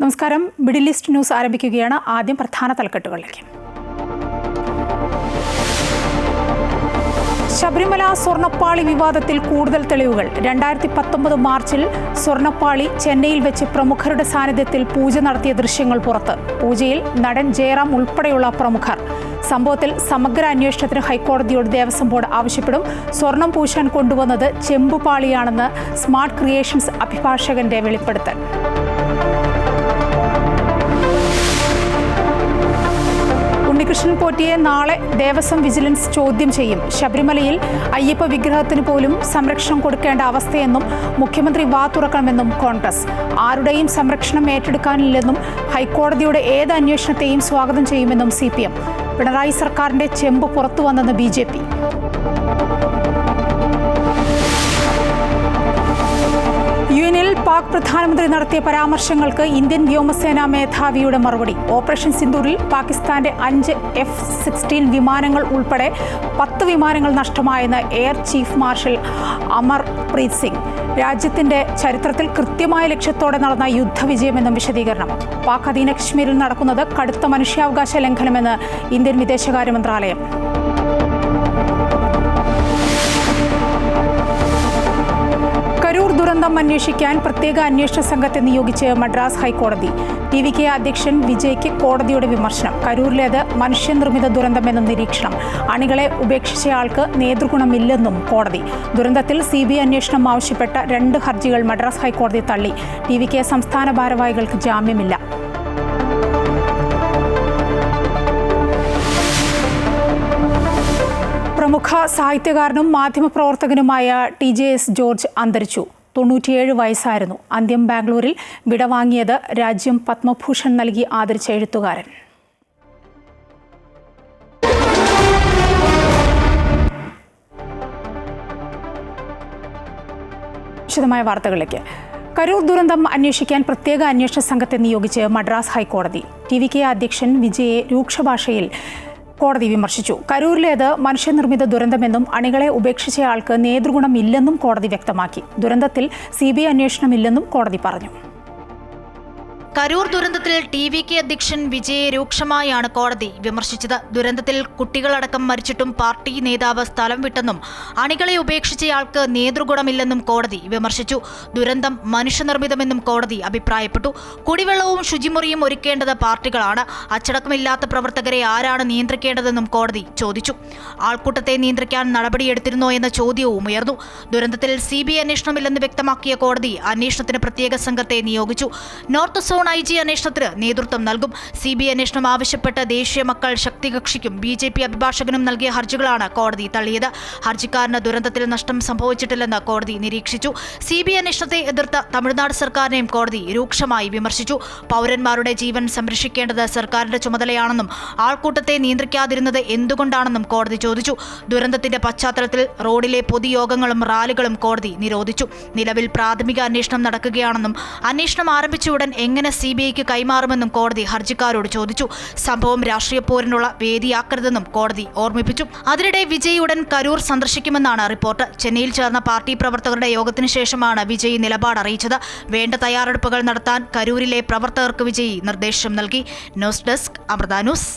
നമസ്കാരം. Middle east news ആരംഭിക്കുകയാണ്. ആദ്യം പ്രധാന തലക്കെട്ടുകളിലേക്ക്. ശബരിമല സ്വർണ്ണപ്പാളി വിവാദത്തിൽ കൂടുതൽ തെളിവുകൾ. 2019 മാർച്ചിൽ സ്വർണ്ണപ്പാളി ചെന്നൈയിൽ വെച്ച് പ്രമുഖരുടെ സാന്നിധ്യത്തിൽ പൂജ നടത്തിയ ദൃശ്യങ്ങൾ പുറത്ത്. പൂജയിൽ നടൻ ജയറാം ഉൾപ്പെടെയുള്ള പ്രമുഖർ. സംഭവത്തിൽ സമഗ്ര അന്വേഷണത്തിന് ഹൈക്കോടതിയോട് ദേവസ്വം ബോർഡ് ആവശ്യപ്പെടും. സ്വർണം പൂശാൻ കൊണ്ടുവന്നത് ചെമ്പുപാളിയാണെന്ന് സ്മാർട്ട് ക്രിയേഷൻസ് അഭിഭാഷകന്റെ വെളിപ്പെടുത്തൽ. ഉണ്ണികൃഷ്ണൻ പോറ്റിയെ നാളെ ദേവസ്വം വിജിലൻസ് ചോദ്യം ചെയ്യും. ശബരിമലയിൽ അയ്യപ്പ വിഗ്രഹത്തിന് പോലും സംരക്ഷണം കൊടുക്കേണ്ട അവസ്ഥയെന്നും മുഖ്യമന്ത്രി വാ തുറക്കണമെന്നും കോൺഗ്രസ്. ആരുടെയും സംരക്ഷണം ഏറ്റെടുക്കാനില്ലെന്നും ഹൈക്കോടതിയുടെ ഏത് അന്വേഷണത്തെയും സ്വാഗതം ചെയ്യുമെന്നും CPM. പിണറായി സർക്കാരിന്റെ ചെമ്പ് പുറത്തുവന്നെന്ന് BJP. UN-ൽ പാക് പ്രധാനമന്ത്രി നടത്തിയ പരാമർശങ്ങൾക്ക് ഇന്ത്യൻ വ്യോമസേനാ മേധാവിയുടെ മറുപടി. ഓപ്പറേഷൻ സിന്ദൂറിൽ പാകിസ്ഥാന്റെ 5 F-16 വിമാനങ്ങൾ ഉൾപ്പെടെ 10 വിമാനങ്ങൾ നഷ്ടമായെന്ന് air chief marshal Amarpreet Singh. രാജ്യത്തിന്റെ ചരിത്രത്തിൽ കൃത്യമായ ലക്ഷ്യത്തോടെ നടന്ന യുദ്ധവിജയമെന്നും വിശദീകരണം. പാക് അധീന കശ്മീരിൽ നടക്കുന്നത് കടുത്ത മനുഷ്യാവകാശ ലംഘനമെന്ന് ഇന്ത്യൻ വിദേശകാര്യ മന്ത്രാലയം. കരൂർ ദുരന്തം അന്വേഷിക്കാൻ പ്രത്യേക അന്വേഷണ സംഘത്തെ നിയോഗിച്ച് മദ്രാസ് ഹൈക്കോടതി. TVK അധ്യക്ഷൻ വിജയ്ക്ക് കോടതിയുടെ വിമർശനം. കരൂരിലേത് മനുഷ്യനിർമ്മിത ദുരന്തമെന്നും നിരീക്ഷണം. അണികളെ ഉപേക്ഷിച്ചയാൾക്ക് നേതൃഗുണമില്ലെന്നും കോടതി. ദുരന്തത്തിൽ CBI അന്വേഷണം ആവശ്യപ്പെട്ട 2 ഹർജികൾ മദ്രാസ് ഹൈക്കോടതി തള്ളി. TVK സംസ്ഥാന ഭാരവാഹികൾക്ക് ജാമ്യമില്ല. പ്രമുഖ സാഹിത്യകാരനും മാധ്യമപ്രവർത്തകനുമായ TJS ജോർജ് അന്തരിച്ചു. 97 വയസ്സായിരുന്നു. അന്ത്യം ബാംഗ്ലൂരിൽ വിടവാങ്ങിയത് രാജ്യം പത്മഭൂഷൺ നൽകി ആദരിച്ച എഴുത്തുകാരൻ. വിശദമായ വാർത്തകളിലേക്ക്. കരൂർ ദുരന്തം അന്വേഷിക്കാൻ പ്രത്യേക അന്വേഷണ സംഘത്തെ നിയോഗിച്ച് മദ്രാസ് ഹൈക്കോടതി. TVK അധ്യക്ഷൻ വിജയെ രൂക്ഷഭാഷയിൽ കോടതി വിമർശിച്ചു. കരൂരിലേത് മനുഷ്യനിർമ്മിത ദുരന്തമെന്നും അണികളെ ഉപേക്ഷിച്ചയാൾക്ക് നേതൃഗുണമില്ലെന്നും കോടതി വ്യക്തമാക്കി. ദുരന്തത്തിൽ CBI അന്വേഷണമില്ലെന്നും കോടതി പറഞ്ഞു. കരൂർ ദുരന്തത്തിൽ TVK അധ്യക്ഷൻ വിജയെ രൂക്ഷമായാണ് കോടതി വിമർശിച്ചത്. ദുരന്തത്തിൽ കുട്ടികളടക്കം മരിച്ചിട്ടും പാർട്ടി നേതാവ് സ്ഥലം വിട്ടെന്നും അണികളെ ഉപേക്ഷിച്ചയാൾക്ക് നേതൃഗുണമില്ലെന്നും കോടതി വിമർശിച്ചു. ദുരന്തം മനുഷ്യനിർമ്മിതമെന്നും കോടതി അഭിപ്രായപ്പെട്ടു. കുടിവെള്ളവും ശുചിമുറിയും ഒരുക്കേണ്ടത് പാർട്ടികളാണ്. അച്ചടക്കമില്ലാത്ത പ്രവർത്തകരെ ആരാണ് നിയന്ത്രിക്കേണ്ടതെന്നും കോടതി ചോദിച്ചു. ആൾക്കൂട്ടത്തെ നിയന്ത്രിക്കാൻ നടപടിയെടുത്തിരുന്നോ എന്ന ചോദ്യവും ഉയർന്നു. ദുരന്തത്തിൽ CBI അന്വേഷണമില്ലെന്ന് വ്യക്തമാക്കിയ കോടതി അന്വേഷണത്തിന് പ്രത്യേക സംഘത്തെ നിയോഗിച്ചു. നോർത്ത് സോൺ IG അന്വേഷണത്തിന് നേതൃത്വം നൽകും. CBI അന്വേഷണം ആവശ്യപ്പെട്ട് ദേശീയ മക്കൾ ശക്തി കക്ഷിക്കും BJP അഭിഭാഷകനും നൽകിയ ഹർജികളാണ് കോടതി തള്ളിയത്. ഹർജിക്കാരന് ദുരന്തത്തിൽ നഷ്ടം സംഭവിച്ചിട്ടില്ലെന്ന് കോടതി നിരീക്ഷിച്ചു. CBI അന്വേഷണത്തെ എതിർത്ത തമിഴ്നാട് സർക്കാരിനെയും കോടതി രൂക്ഷമായി വിമർശിച്ചു. പൗരന്മാരുടെ ജീവൻ സംരക്ഷിക്കേണ്ടത് സർക്കാരിന്റെ ചുമതലയാണെന്നും ആൾക്കൂട്ടത്തെ നിയന്ത്രിക്കാതിരുന്നത് എന്തുകൊണ്ടാണെന്നും കോടതി ചോദിച്ചു. ദുരന്തത്തിന്റെ പശ്ചാത്തലത്തിൽ റോഡിലെ പൊതുയോഗങ്ങളും റാലികളും കോടതി നിരോധിച്ചു. നിലവിൽ പ്രാഥമിക അന്വേഷണം നടക്കുകയാണെന്നും അന്വേഷണം ആരംഭിച്ച ഉടൻ എങ്ങനെ CBIക്ക് കൈമാറുമെന്നും കോടതി ഹർജിക്കാരോട് ചോദിച്ചു. സംഭവം രാഷ്ട്രീയ പോരിനുള്ള വേദിയാക്കരുതെന്നും കോടതി ഓർമ്മിപ്പിച്ചു. അതിനിടെ വിജയ് ഉടൻ കരൂർ സന്ദർശിക്കുമെന്നാണ് റിപ്പോർട്ട്. ചെന്നൈയിൽ ചേർന്ന പാർട്ടി പ്രവർത്തകരുടെ യോഗത്തിന് ശേഷമാണ് വിജയ് നിലപാട് അറിയിച്ചത്. വേണ്ട തയ്യാറെടുപ്പുകൾ നടത്താൻ കരൂരിലെ പ്രവർത്തകർക്ക് വിജയ് നിർദ്ദേശം നൽകി. News desk Amrita news.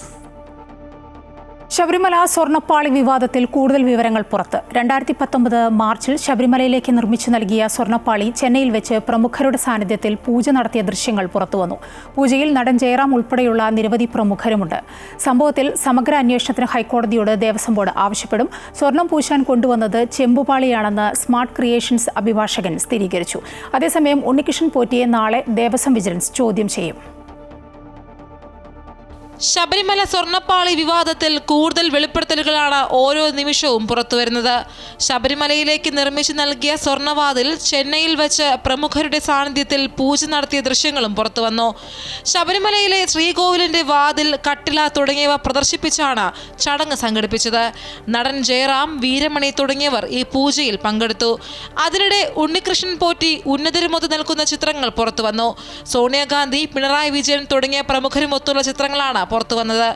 Sabarimala സ്വർണ്ണപ്പാളി വിവാദത്തിൽ കൂടുതൽ വിവരങ്ങൾ പുറത്ത്. 2019 മാർച്ചിൽ ശബരിമലയിലേക്ക് നിർമ്മിച്ചു നൽകിയ സ്വർണ്ണപ്പാളി ചെന്നൈയിൽ വെച്ച് പ്രമുഖരുടെ സാന്നിധ്യത്തിൽ പൂജ നടത്തിയ ദൃശ്യങ്ങൾ പുറത്തുവന്നു. പൂജയിൽ നടൻ ജയറാം ഉൾപ്പെടെയുള്ള നിരവധി പ്രമുഖരുമുണ്ട്. സംഭവത്തിൽ സമഗ്ര അന്വേഷണത്തിന് ഹൈക്കോടതിയോട് ദേവസ്വം ബോർഡ് ആവശ്യപ്പെടും. സ്വർണം പൂശാൻ കൊണ്ടുവന്നത് ചെമ്പുപാളിയാണെന്ന് സ്മാർട്ട് ക്രിയേഷൻസ് അഭിഭാഷകൻ സ്ഥിരീകരിച്ചു. അതേസമയം ഉണ്ണികൃഷ്ണൻ പോറ്റിയെ നാളെ ദേവസ്വം വിജിലൻസ് ചോദ്യം ചെയ്യും. ശബരിമല സ്വർണ്ണപ്പാളി വിവാദത്തിൽ കൂടുതൽ വെളിപ്പെടുത്തലുകളാണ് ഓരോ നിമിഷവും പുറത്തുവരുന്നത്. ശബരിമലയിലേക്ക് നിർമ്മിച്ചു നൽകിയ സ്വർണ്ണവാതിൽ ചെന്നൈയിൽ വെച്ച് പ്രമുഖരുടെ സാന്നിധ്യത്തിൽ പൂജ നടത്തിയ ദൃശ്യങ്ങളും പുറത്തുവന്നു. ശബരിമലയിലെ ശ്രീകോവിലിന്റെ വാതിൽ, കട്ടില തുടങ്ങിയവ പ്രദർശിപ്പിച്ചാണ് ചടങ്ങ് സംഘടിപ്പിച്ചത്. നടൻ ജയറാം, വീരമണി തുടങ്ങിയവർ ഈ പൂജയിൽ പങ്കെടുത്തു. അതിനിടെ ഉണ്ണികൃഷ്ണൻ പോറ്റി ഉന്നതരുമൊത്ത് നിൽക്കുന്ന ചിത്രങ്ങൾ പുറത്തുവന്നു. സോണിയാഗാന്ധി, പിണറായി വിജയൻ തുടങ്ങിയ പ്രമുഖരുമൊത്തുള്ള ചിത്രങ്ങളാണ് പുറത്തുവന്നത്.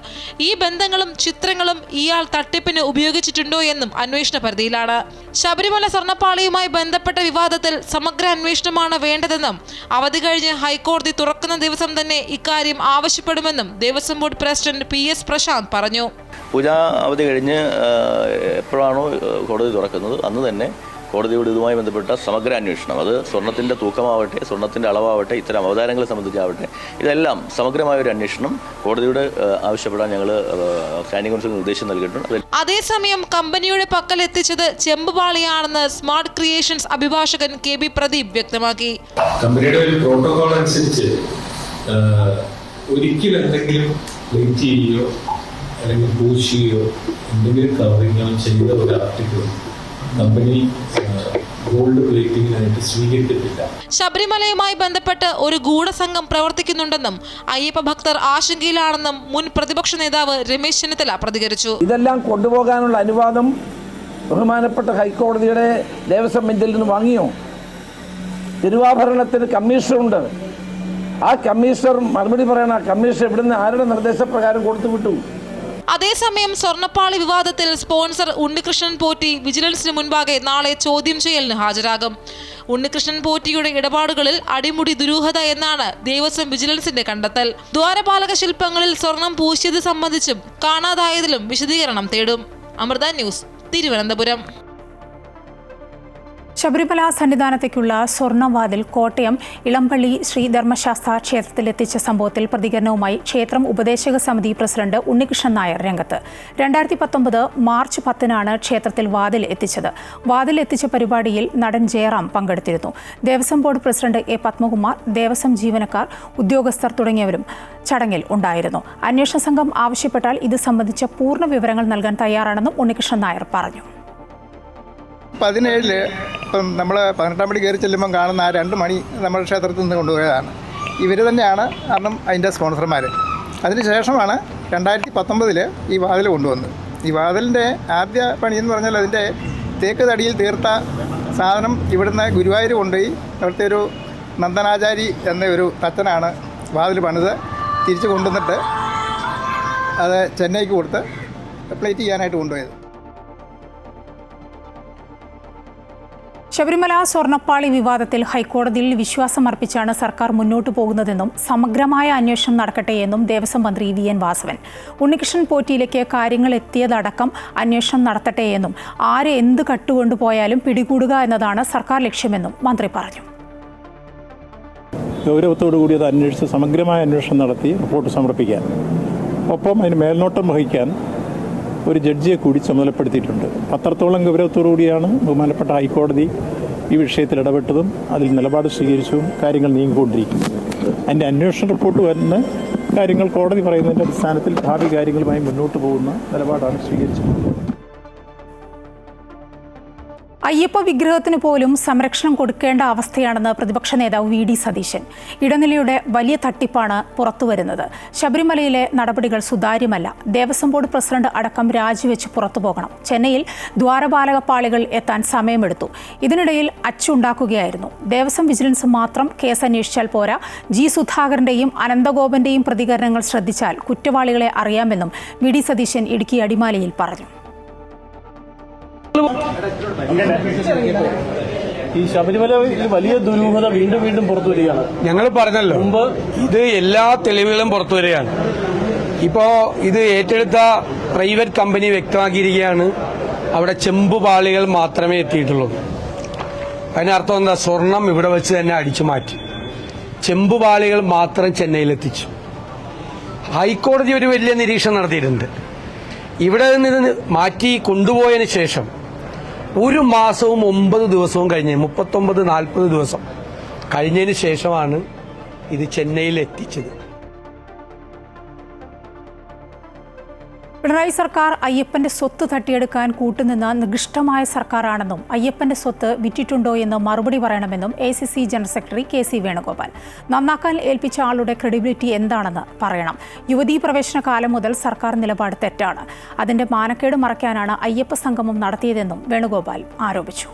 ഈ ബന്ധങ്ങളും ചിത്രങ്ങളും ഇയാൾ തട്ടിപ്പിന് ഉപയോഗിച്ചിട്ടുണ്ടോ എന്നും അന്വേഷണ പരിധിയിലാണ്. ശബരിമല സ്വർണ്ണപ്പാളിയുമായി ബന്ധപ്പെട്ട വിവാദത്തിൽ സമഗ്ര അന്വേഷണമാണ് വേണ്ടതെന്നും അവധി കഴിഞ്ഞ് ഹൈക്കോടതി തുറക്കുന്ന ദിവസം തന്നെ ഇക്കാര്യം ആവശ്യപ്പെടുമെന്നും Devaswom board president PS Prashanth പറഞ്ഞു. പൂജാ അവധി കഴിഞ്ഞ് എപ്പോഴാണോ കോടതി തുറക്കുന്നത് അന്ന് തന്നെ കോടതിയോട് ഇതുമായി ബന്ധപ്പെട്ട സമഗ്ര അന്വേഷണം, അത് സ്വർണത്തിൻ്റെ തൂക്കമാവട്ടെ, സ്വർണത്തിൻ്റെ അളവാവട്ടെ, ഇത്തരം അവതാരങ്ങളെ സംബന്ധിച്ചാവട്ടെ, ഇതെല്ലാം സമഗ്രമായൊരു അന്വേഷണം കോടതിയോട് ആവശ്യപ്പെടാൻ ഞങ്ങൾ സ്റ്റാൻഡിംഗ് കൗൺസിലിന് നിർദ്ദേശം നൽകിയിട്ടുണ്ട്. അതേസമയം കമ്പനിയുടെ പക്കൽ എത്തിച്ചത് ചെമ്പുപാളിയാണെന്ന് സ്മാർട്ട് ക്രിയേഷൻസ് അഭിഭാഷകൻ KB പ്രദീപ് വ്യക്തമാക്കി. കമ്പനിയുടെ ഒരു പ്രോട്ടോകോൾ അനുസരിച്ച് ഒരിക്കലും എന്തെങ്കിലും പ്ലേറ്റ് ചെയ്യുകയോ അല്ലെങ്കിൽ പൂശുകയോ എന്തെങ്കിലും കവറിങ്ങോ ചെയ്ത ഒരു ആർട്ടിക്കിൾ കമ്പനി ഗോൾഡ് പ്ലേറ്റിംഗിനായിട്ട് സ്വീകരിക്കത്തില്ല. ശബരിമലയുമായി ബന്ധപ്പെട്ട് ഒരു ഗൂഢസംഘം പ്രവർത്തിക്കുന്നുണ്ടെന്നും അയ്യപ്പ ഭക്തർ ആശങ്കയിലാണെന്നും മുൻ പ്രതിപക്ഷ നേതാവ് രമേശ് ചെന്നിത്തല പ്രതികരിച്ചു. ഇതെല്ലാം കൊണ്ടുപോകാനുള്ള അനുവാദം ബഹുമാനപ്പെട്ട ഹൈക്കോടതിയുടെ ദേവസ്വം ബെഞ്ചിൽ നിന്ന് വാങ്ങിയോ? തിരുവാഭരണത്തിന് കമ്മീഷണറുണ്ട്. ആ കമ്മീഷണർ മറുപടി പറയണം. ആ കമ്മീഷണർ ഇവിടുന്ന് ആരുടെ നിർദ്ദേശപ്രകാരം കൊടുത്തു വിട്ടു? അതേസമയം സ്വർണ്ണപ്പാളി വിവാദത്തിൽ സ്പോൺസർ ഉണ്ണികൃഷ്ണൻ പോറ്റി വിജിലൻസിന് മുൻപാകെ നാളെ ചോദ്യം ചെയ്യലിന് ഹാജരാകും. ഉണ്ണികൃഷ്ണൻ പോറ്റിയുടെ ഇടപാടുകളിൽ അടിമുടി ദുരൂഹത എന്നാണ് ദേവസ്വം വിജിലൻസിന്റെ കണ്ടെത്തൽ. ദ്വാരപാലക ശില്പങ്ങളിൽ സ്വർണം പൂശിയത് സംബന്ധിച്ചും കാണാതായതിലും വിശദീകരണം തേടും. അമൃത ന്യൂസ്, തിരുവനന്തപുരം. ശബരിമല സന്നിധാനത്തേക്കുള്ള സ്വർണ്ണവാതിൽ കോട്ടയം ഇളമ്പള്ളി ശ്രീ ധർമ്മശാസ്ത്ര ക്ഷേത്രത്തിലെത്തിച്ച സംഭവത്തിൽ പ്രതികരണവുമായി ക്ഷേത്രം ഉപദേശക സമിതി പ്രസിഡന്റ് ഉണ്ണികൃഷ്ണൻ നായർ രംഗത്ത്. 2019 മാർച്ച് 10-നാണ് ക്ഷേത്രത്തിൽ വാതിൽ എത്തിച്ചത്. വാതിൽ എത്തിച്ച പരിപാടിയിൽ നടൻ ജയറാം പങ്കെടുത്തിരുന്നു. Devaswom board president A. Padmakumar, Devaswom ജീവനക്കാർ, ഉദ്യോഗസ്ഥർ തുടങ്ങിയവരും ചടങ്ങിൽ ഉണ്ടായിരുന്നു. അന്വേഷണ സംഘം ആവശ്യപ്പെട്ടാൽ ഇത് സംബന്ധിച്ച പൂർണ്ണ വിവരങ്ങൾ നൽകാൻ തയ്യാറാണെന്നും ഉണ്ണികൃഷ്ണൻ നായർ പറഞ്ഞു. 17 ഇപ്പം നമ്മൾ 18 മണി കയറി ചെല്ലുമ്പം കാണുന്ന ആ 2 മണി നമ്മുടെ ക്ഷേത്രത്തിൽ നിന്ന് കൊണ്ടുപോയതാണ്. ഇവർ തന്നെയാണ് കാരണം അതിൻ്റെ സ്പോൺസർമാർ. അതിനുശേഷമാണ് 2019 ഈ വാതിൽ കൊണ്ടുവന്നത്. ഈ വാതിലിൻ്റെ ആദ്യ പണി എന്ന് പറഞ്ഞാൽ അതിൻ്റെ തേക്ക് തടിയിൽ തീർത്ത സാധനം ഇവിടുന്ന് ഗുരുവായൂർ കൊണ്ടുപോയി അവിടുത്തെ ഒരു നന്ദനാചാരി എന്ന ഒരു തച്ചനാണ് വാതിൽ പണിത് തിരിച്ച് കൊണ്ടുവന്നിട്ട് അത് ചെന്നൈക്ക് കൊടുത്ത് പ്ലേറ്റ് ചെയ്യാനായിട്ട് കൊണ്ടുപോയത്. ശബരിമല സ്വർണ്ണപ്പാളി വിവാദത്തിൽ ഹൈക്കോടതിയിൽ വിശ്വാസമർപ്പിച്ചാണ് സർക്കാർ മുന്നോട്ടു പോകുന്നതെന്നും സമഗ്രമായ അന്വേഷണം നടക്കട്ടെയെന്നും ദേവസ്വം മന്ത്രി VN വാസവൻ. ഉണ്ണികൃഷ്ണൻ പോറ്റിയിലേക്ക് കാര്യങ്ങൾ എത്തിയതടക്കം അന്വേഷണം നടത്തട്ടെയെന്നും ആരെ എന്ത് കട്ടുകൊണ്ടുപോയാലും പിടികൂടുക എന്നതാണ് സർക്കാർ ലക്ഷ്യമെന്നും മന്ത്രി പറഞ്ഞു. ഗൗരവത്തോടുകൂടി അത് അന്വേഷിച്ച് സമഗ്രമായ അന്വേഷണം നടത്തി റിപ്പോർട്ട് സമർപ്പിക്കാൻ, ഒപ്പം അതിന് മേൽനോട്ടം വഹിക്കാൻ ഒരു ജഡ്ജിയെ കൂടി ചുമതലപ്പെടുത്തിയിട്ടുണ്ട്. അത്രത്തോളം ഗൗരവത്തോടുകൂടിയാണ് ബഹുമാനപ്പെട്ട ഹൈക്കോടതി ഈ വിഷയത്തിൽ ഇടപെട്ടതും അതിൽ നിലപാട് സ്വീകരിച്ചതും കാര്യങ്ങൾ നീങ്ങിക്കൊണ്ടിരിക്കുന്നത്. അതിൻ്റെ അന്വേഷണ റിപ്പോർട്ട് വരുന്ന കാര്യങ്ങൾ കോടതി പറയുന്നതിൻ്റെ അടിസ്ഥാനത്തിൽ ഭാവി കാര്യങ്ങളുമായി മുന്നോട്ട് പോകുന്ന നിലപാടാണ് സ്വീകരിച്ചത്. അയ്യപ്പ വിഗ്രഹത്തിന് പോലും സംരക്ഷണം കൊടുക്കേണ്ട അവസ്ഥയാണെന്ന് പ്രതിപക്ഷ നേതാവ് VD സതീശൻ. ഇടനിലയുടെ വലിയ തട്ടിപ്പാണ് പുറത്തുവരുന്നത്. ശബരിമലയിലെ നടപടികൾ സുതാര്യമല്ല. ദേവസ്വം ബോർഡ് പ്രസിഡന്റ് അടക്കം രാജിവെച്ച് പുറത്തുപോകണം. ചെന്നൈയിൽ ദ്വാരപാലക പാളികൾ എത്താൻ സമയമെടുത്തു. ഇതിനിടയിൽ അച്ചുണ്ടാക്കുകയായിരുന്നു. ദേവസ്വം വിജിലൻസ് മാത്രം കേസ് അന്വേഷിച്ചാൽ പോരാ. G. സുധാകരന്റെയും അനന്തഗോപന്റെയും പ്രതികരണങ്ങൾ ശ്രദ്ധിച്ചാൽ കുറ്റവാളികളെ അറിയാമെന്നും VD സതീശൻ ഇടുക്കി അടിമാലിയിൽ പറഞ്ഞു. ഈ ശബരിമലയിൽ വലിയ ദുരൂഹത വീണ്ടും പുറത്തു വരികയാണ്. ഞങ്ങൾ പറഞ്ഞല്ലോ മുമ്പ്, ഇത് എല്ലാ തെളിവുകളും പുറത്തു വരികയാണ്. ഇപ്പോൾ ഇത് ഏറ്റെടുത്ത പ്രൈവറ്റ് കമ്പനി വ്യക്തമാക്കിയിരിക്കുകയാണ് അവിടെ ചെമ്പുപാളികൾ മാത്രമേ എത്തിയിട്ടുള്ളൂ. അതിനർത്ഥം എന്താ? സ്വർണം ഇവിടെ വെച്ച് തന്നെ അടിച്ചു മാറ്റി, ചെമ്പുപാളികൾ മാത്രം ചെന്നൈയിലെത്തിച്ചു. ഹൈക്കോടതി ഒരു വലിയ നിരീക്ഷണം നടത്തിയിട്ടുണ്ട്. ഇവിടെ നിന്ന് മാറ്റി കൊണ്ടുപോയതിന് ശേഷം 1 മാസവും 9 ദിവസവും കഴിഞ്ഞ് 39-40 ദിവസം കഴിഞ്ഞതിന് ശേഷമാണ് ഇത് ചെന്നൈയിൽ എത്തിച്ചത്. പിണറായി സർക്കാർ അയ്യപ്പന്റെ സ്വത്ത് തട്ടിയെടുക്കാൻ കൂട്ടുനിന്ന നികൃഷ്ടമായ സർക്കാരാണെന്നും അയ്യപ്പന്റെ സ്വത്ത് വിറ്റിട്ടുണ്ടോ എന്ന് മറുപടി പറയണമെന്നും ACC general secretary KC Venugopal. നന്നാക്കാൻ ഏൽപ്പിച്ച ആളുടെ ക്രെഡിബിലിറ്റി എന്താണെന്ന് പറയണം. യുവതീ പ്രവേശന കാലം മുതൽ സർക്കാർ നിലപാട് തെറ്റാണ്. അതിന്റെ മാനക്കേട് മറയ്ക്കാനാണ് അയ്യപ്പ സംഗമം നടത്തിയതെന്നും വേണുഗോപാൽ ആരോപിച്ചു.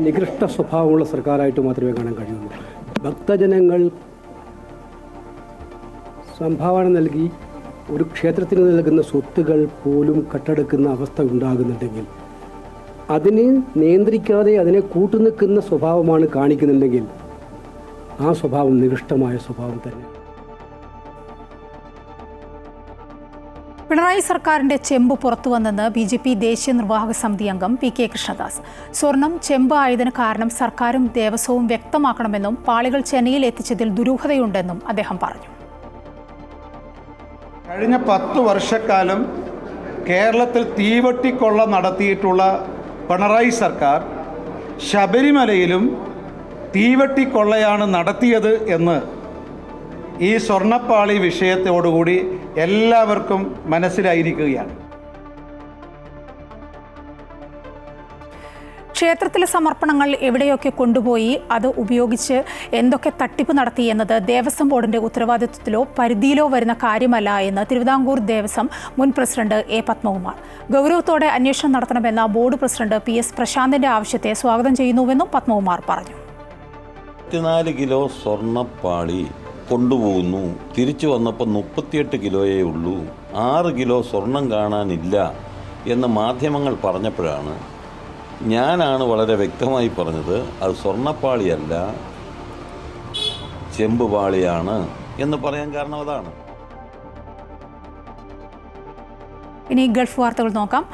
നികൃഷ്ട സ്വഭാവമുള്ള സർക്കാരായിട്ട് മാത്രമേ കാണാൻ കഴിയുള്ളൂ. ഭക്തജനങ്ങൾ സംഭാവന നൽകി ഒരു ക്ഷേത്രത്തിന് നൽകുന്ന സ്വത്തുകൾ പോലും കട്ടെടുക്കുന്ന അവസ്ഥ ഉണ്ടാകുന്നുണ്ടെങ്കിൽ, അതിനെ നിയന്ത്രിക്കാതെ അതിനെ കൂട്ടുനിൽക്കുന്ന സ്വഭാവമാണ് കാണിക്കുന്നുണ്ടെങ്കിൽ ആ സ്വഭാവം നികൃഷ്ടമായ സ്വഭാവം തന്നെ. പിണറായി സർക്കാരിന്റെ ചെമ്പ് പുറത്തുവന്നെന്ന് BJP ദേശീയ നിർവാഹക സമിതി അംഗം PK കൃഷ്ണദാസ്. സ്വർണം ചെമ്പ് ആയതിന് കാരണം സർക്കാരും ദേവസ്വവും വ്യക്തമാക്കണമെന്നും പാളികൾ ചെന്നൈയിൽ എത്തിച്ചതിൽ ദുരൂഹതയുണ്ടെന്നും അദ്ദേഹം പറഞ്ഞു. കഴിഞ്ഞ 10 വർഷക്കാലം കേരളത്തിൽ തീവട്ടിക്കൊള്ള നടത്തിയിട്ടുള്ള പിണറായി സർക്കാർ ശബരിമലയിലും തീവട്ടിക്കൊള്ളയാണ് നടത്തിയത് എന്ന് ഈ സ്വർണ്ണപ്പാളി വിഷയത്തോടുകൂടി എല്ലാവർക്കും മനസ്സിലായിരിക്കുകയാണ്. ക്ഷേത്രത്തിലെ സമർപ്പണങ്ങൾ എവിടെയൊക്കെ കൊണ്ടുപോയി അത് ഉപയോഗിച്ച് എന്തൊക്കെ തട്ടിപ്പ് നടത്തി എന്നത് ദേവസ്വം ബോർഡിന്റെ ഉത്തരവാദിത്വത്തിലോ പരിധിയിലോ വരുന്ന കാര്യമല്ല എന്ന് തിരുവിതാംകൂർ ദേവസ്വം മുൻ പ്രസിഡന്റ് A. പത്മകുമാർ. ഗൗരവത്തോടെ അന്വേഷണം നടത്തണമെന്ന ബോർഡ് പ്രസിഡന്റ് PS പ്രശാന്തിന്റെ ആവശ്യത്തെ സ്വാഗതം ചെയ്യുന്നുവെന്നും പത്മകുമാർ പറഞ്ഞു. 24 കിലോ സ്വർണ്ണപ്പാളി കൊണ്ടുപോകുന്നു, തിരിച്ചു വന്നപ്പോൾ 38 കിലോയേ ഉള്ളൂ, 6 കിലോ സ്വർണം കാണാനില്ല എന്ന് മാധ്യമങ്ങൾ പറഞ്ഞപ്പോഴാണ് ഞാനാണ് വളരെ വ്യക്തമായി പറഞ്ഞത് അത് സ്വർണ്ണപ്പാളിയല്ല ചെമ്പുപാളിയാണ് എന്ന് പറയാൻ കാരണം അതാണ്. ഇനി ഗൾഫ് വാർത്തകൾ നോക്കാം.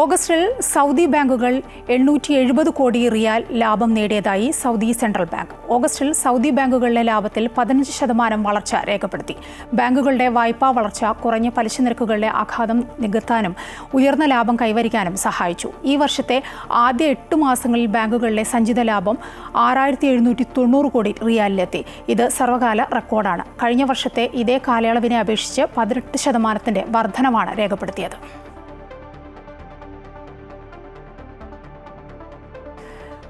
ഓഗസ്റ്റിൽ സൗദി ബാങ്കുകൾ 870 കോടി റിയാൽ ലാഭം നേടിയതായി സൗദി സെൻട്രൽ ബാങ്ക്. ഓഗസ്റ്റിൽ സൗദി ബാങ്കുകളിലെ ലാഭത്തിൽ 15% വളർച്ച രേഖപ്പെടുത്തി. ബാങ്കുകളുടെ വായ്പാ വളർച്ച കുറഞ്ഞ പലിശ നിരക്കുകളുടെ ആഘാതം നികത്താനും ഉയർന്ന ലാഭം കൈവരിക്കാനും സഹായിച്ചു. ഈ വർഷത്തെ ആദ്യ 8 മാസങ്ങളിൽ ബാങ്കുകളിലെ സഞ്ചിത ലാഭം 6790 കോടി റിയാലിലെത്തി. ഇത് സർവകാല റെക്കോർഡാണ്. കഴിഞ്ഞ വർഷത്തെ ഇതേ കാലയളവിനെ അപേക്ഷിച്ച് 18% വർധനവാണ് രേഖപ്പെടുത്തിയത്.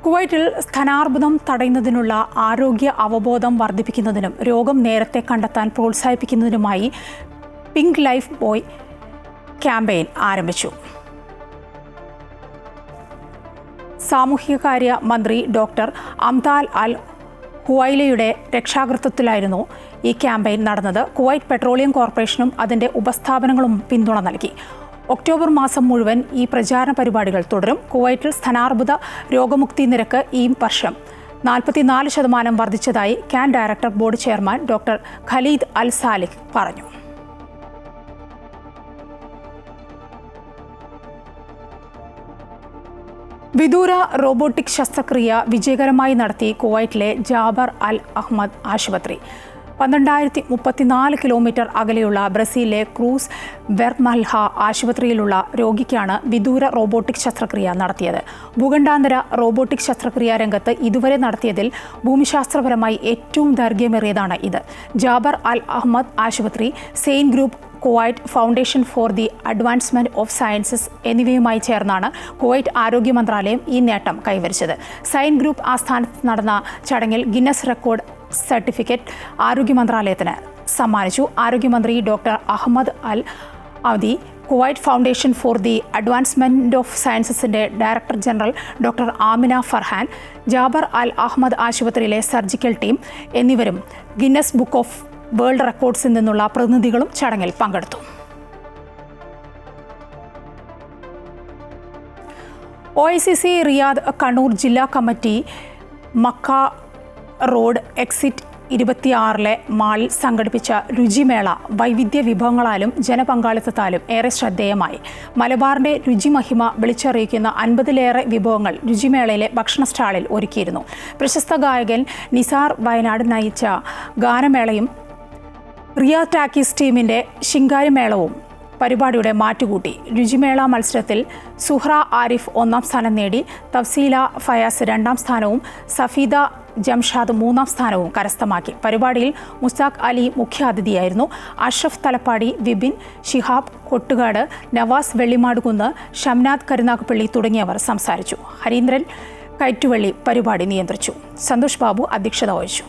കുവൈറ്റിൽ സ്ഥാനാർബുദം തടയുന്നതിനുള്ള ആരോഗ്യ അവബോധം വർദ്ധിപ്പിക്കുന്നതിനും രോഗം നേരത്തെ കണ്ടെത്താൻ പ്രോത്സാഹിപ്പിക്കുന്നതിനുമായി പിങ്ക് ലൈഫ് ബോയ് ക്യാമ്പയിൻ ആരംഭിച്ചു. സാമൂഹികകാര്യ മന്ത്രി ഡോക്ടർ അംതാൽ അൽ ഹുവൈലയുടെ രക്ഷാകർതൃത്വത്തിലായിരുന്നു ഈ ക്യാമ്പയിൻ നടന്നത്. കുവൈറ്റ് പെട്രോളിയം കോർപ്പറേഷനും അതിൻ്റെ ഉപസ്ഥാപനങ്ങളും പിന്തുണ നൽകി. ഒക്ടോബർ മാസം മുഴുവൻ ഈ പ്രചാരണ പരിപാടികൾ തുടരും. കുവൈറ്റിൽ സ്ഥാനാർബുദ രോഗമുക്തി നിരക്ക് ഈ വർഷം 44% വർദ്ധിച്ചതായി ക്യാൻ director board chairman doctor Khalid Al Salih പറഞ്ഞു. വിദൂര റോബോട്ടിക് ശസ്ത്രക്രിയ വിജയകരമായി നടത്തി കുവൈറ്റിലെ ജാബർ അൽ അഹമ്മദ് ആശുപത്രി. 1234 കിലോമീറ്റർ അകലെയുള്ള ബ്രസീലിലെ ക്രൂസ് വെർമൽഹ ആശുപത്രിയിലുള്ള രോഗിക്കാണ് വിദൂര റോബോട്ടിക് ശസ്ത്രക്രിയ നടത്തിയത്. ഭൂഖണ്ഡാന്തര റോബോട്ടിക് ശസ്ത്രക്രിയാ രംഗത്ത് ഇതുവരെ നടത്തിയതിൽ ഭൂമിശാസ്ത്രപരമായി ഏറ്റവും ദൈർഘ്യമേറിയതാണ് ഇത്. ജാബർ അൽ അഹമ്മദ് ആശുപത്രി, Zain group, Kuwait foundation for the advancement of sciences എന്നിവയുമായി ചേർന്നാണ് കുവൈറ്റ് ആരോഗ്യ മന്ത്രാലയം ഈ നേട്ടം കൈവരിച്ചത്. സൈൻ ഗ്രൂപ്പ് ആസ്ഥാനത്ത് നടന്ന ചടങ്ങിൽ ഗിന്നസ് റെക്കോർഡ് സർട്ടിഫിക്കറ്റ് ആരോഗ്യ മന്ത്രാലയത്തിന് സമ്മാനിച്ചു. ആരോഗ്യമന്ത്രി doctor Ahmad al Awadhi, Kuwait foundation for the advancement of സയൻസസിന്റെ director general doctor Amina Farhan, Jaber al Ahmad ആശുപത്രിയിലെ സർജിക്കൽ ടീം എന്നിവരും ഗിന്നസ് ബുക്ക് ഓഫ് വേൾഡ് റെക്കോർഡ്സിൽ നിന്നുള്ള പ്രതിനിധികളും ചടങ്ങിൽ പങ്കെടുത്തു. OICC റിയാദ് കണ്ണൂർ ജില്ലാ കമ്മിറ്റി മക്ക റോഡ് എക്സിറ്റ് 26 മാളിൽ സംഘടിപ്പിച്ച രുചിമേള വൈവിധ്യ വിഭവങ്ങളാലും ജനപങ്കാളിത്തത്താലും ഏറെ ശ്രദ്ധേയമായി. മലബാറിന്റെ രുചിമഹിമ വിളിച്ചറിയിക്കുന്ന 50-ലേറെ വിഭവങ്ങൾ രുചിമേളയിലെ ഭക്ഷണ സ്റ്റാളിൽ ഒരുക്കിയിരുന്നു. പ്രശസ്ത ഗായകൻ നിസാർ വയനാട് നയിച്ച ഗാനമേളയും റിയാദ് ടാക്കീസ് ടീമിന്റെ ശിങ്കാരിമേളവും പരിപാടിയുടെ മാറ്റുകൂട്ടി. രുചിമേള മത്സരത്തിൽ സുഹ്റ ആരിഫ് 1ാം സ്ഥാനം നേടി. തഫ്സീല ഫയാസ് 2ാം സ്ഥാനവും സഫീദ ജംഷാദ് 3ാം സ്ഥാനവും കരസ്ഥമാക്കി. പരിപാടിയിൽ മുസ്താഖ് അലി മുഖ്യാതിഥിയായിരുന്നു. അഷ്റഫ് തലപ്പാടി, വിപിൻ ഷിഹാബ് കൊട്ടുകാട്, നവാസ് വെള്ളിമാടുകുന്ന്, ഷംനാഥ് കരുനാഗപ്പള്ളി തുടങ്ങിയവർ സംസാരിച്ചു. ഹരീന്ദ്രൻ കയറ്റുവള്ളി പരിപാടി നിയന്ത്രിച്ചു. സന്തോഷ് ബാബു അധ്യക്ഷത വഹിച്ചു.